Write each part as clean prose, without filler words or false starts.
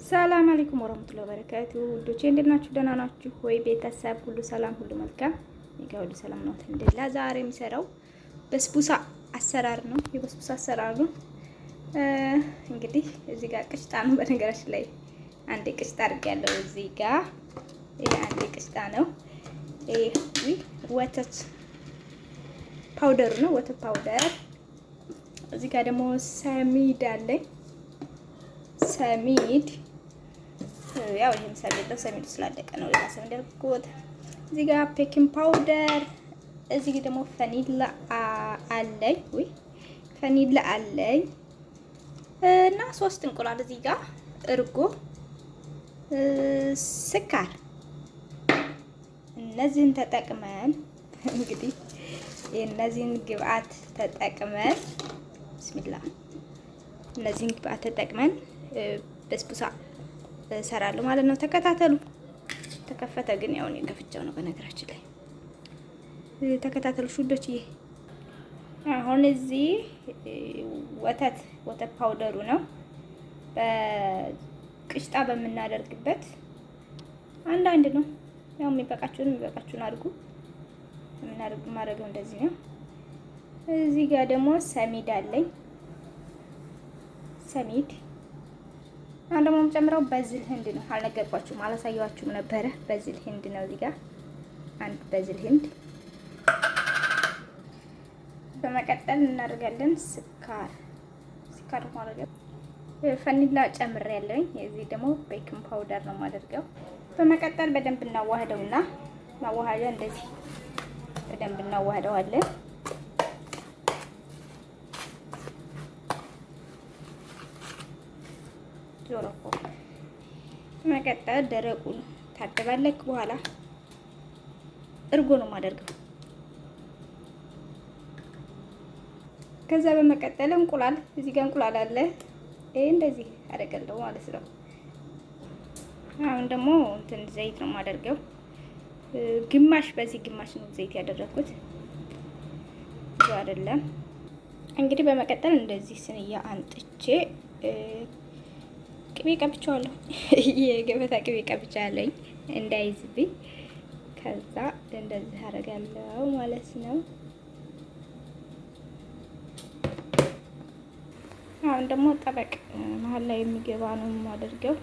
ሰላም አለይኩም ወራህመቱላሂ ወበረካቱ ውዶቼ፣ እንዴት ናችሁ? ደህና ናችሁ ወይ? ቤተሰብ ሁሉ ሰላም፣ ሁሉ መልካም፣ እኔ ጋር ሁሉ ሰላም ነው አልሐምዱሊላህ። ዛሬ የምሰራው በስቡሳ አሰራር ነው። የበስቡሳ አሰራር ነው። እንግዲህ እዚህ ጋር ቅሽጣ ነው። በነገራችን ላይ አንዴ ቅሽጣ አድርጌያለሁ። እዚህ ጋር ይሄ አንዴ ቅሽጣ ነው። ይሄ ወተት ፓውደሩ ነው። ወተት ፓውደር። እዚህ ጋር ደግሞ ሰሚድ አለኝ። ሰሚድ ያው ይሄን ሰሚድ ስላለቀ ነው ሌላ ሰሚድ ያልኩት። እዚህ ጋር ቤኪንግ ፓውደር፣ እዚህ ደግሞ ቫኒላ አለኝ ቫኒላ አለኝ እና 3 እንቁላል፣ እዚህ ጋር እርጎ፣ ስኳር። እነዚህን ተጠቅመን እንግዲህ እነዚህን ግብአት ተጠቅመን ቢስሚላህ እነዚህን ግብአት ተጠቅመን በስቡሳ እሰራለሁ ማለት ነው። ተከታተሉ። ተከፈተ ግን ያው እኔ ከፍቼው ነው በነገራችን ላይ። ተከታተሉ ሹዶች። ይሄ አሁን እዚህ ወተት ፓውደሩ ነው። በቅሽጣ በምናደርግበት አንዳንድ ነው ያው የሚበቃችሁን አድርጉ። ማድረገው እንደዚህ ነው። እዚህ ጋር ደግሞ ሰሚድ አለኝ። ሰሚድ አሁን ደግሞ የምጨምረው በዝል ህንድ ነው። አልነገርኳችሁም፣ አላሳየኋችሁም ነበረ። በዝል ህንድ ነው። እዚህ ጋር አንድ በዝል ህንድ። በመቀጠል እናደርጋለን ስኳር ማለት ቫኒላ ጨምሬያለሁኝ። እዚህ ደግሞ ቤኪንግ ፓውደር ነው የማደርገው። በመቀጠል በደንብ እናዋህደውና ማዋሃጃ እንደዚህ በደንብ እናዋህደዋለን። ጆሮፎ መቀጠል ደረቁን ታደባለክ በኋላ እርጎ ነው የማደርገው። ከዛ በመቀጠል እንቁላል፣ እዚህ ጋር እንቁላል አለ። ይሄ እንደዚህ አደርጋለሁ ማለት ነው። አሁን ደግሞ እንትን ዘይት ነው የማደርገው። ግማሽ በዚህ ግማሽ ነው ዘይት ያደረኩት ብዙ አይደለም። እንግዲህ በመቀጠል እንደዚህ ስንያ አንጥቼ ቅቤ ቀብቻለሁ። የገበታ ቅቤ ቀብቻለኝ እንዳይዝብኝ። ከዛ እንደዚህ አደርጋለሁ ማለት ነው። አሁን ደግሞ ጠበቅ መሀል ላይ የሚገባ ነው የማደርገው።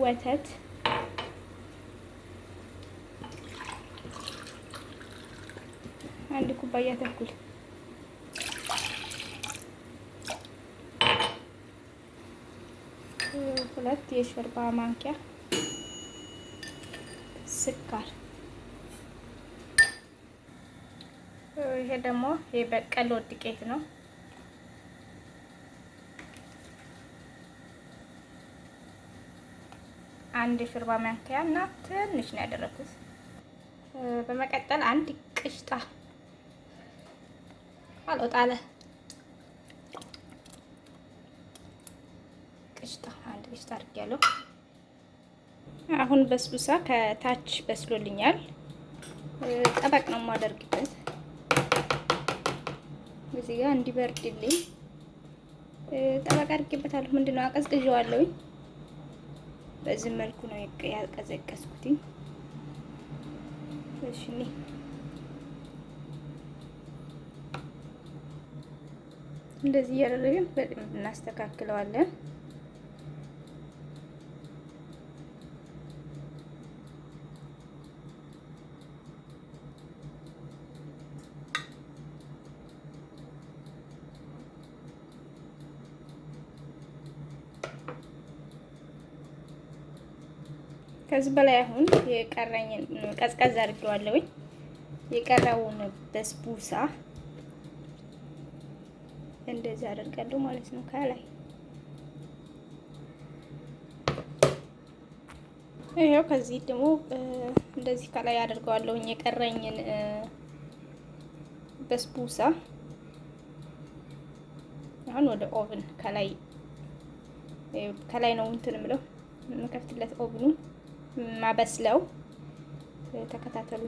ወተት አንድ ኩባያ ተኩል፣ ሁለት የሾርባ ማንኪያ ስኳር። ይሄ ደግሞ የበቀሎ ዱቄት ነው። አንድ የሾርባ ማንኪያ እና ትንሽ ነው ያደረኩት። በመቀጠል አንድ ቅሽጣ አልወጣለ አንድ ቅሽጣ አድርጌያለሁ። አሁን በስቡሳ ከታች በስሎልኛል። ጠበቅ ነው የማደርግበት እዚህ ጋር እንዲበርድልኝ ጠበቅ አድርጌበታለሁ። ምንድነው አቀዝቅዤዋለሁኝ። በዚህ መልኩ ነው ያቀዘቀዝኩትኝ። እሺ እንደዚህ እያደረግን በደንብ እናስተካክለዋለን። ከዚህ በላይ አሁን የቀረኝን ቀዝቀዝ አድርጌዋለሁኝ። የቀረውን በስቡሳ እንደዚህ አደርጋለሁ ማለት ነው። ከላይ ይሄው ከዚህ ደግሞ እንደዚህ ከላይ አደርገዋለሁኝ የቀረኝን በስቡሳ። አሁን ወደ ኦቭን ከላይ ነው እንትን ምለው መከፍትለት ኦቭኑ ማበስለው። ተከታተሉ።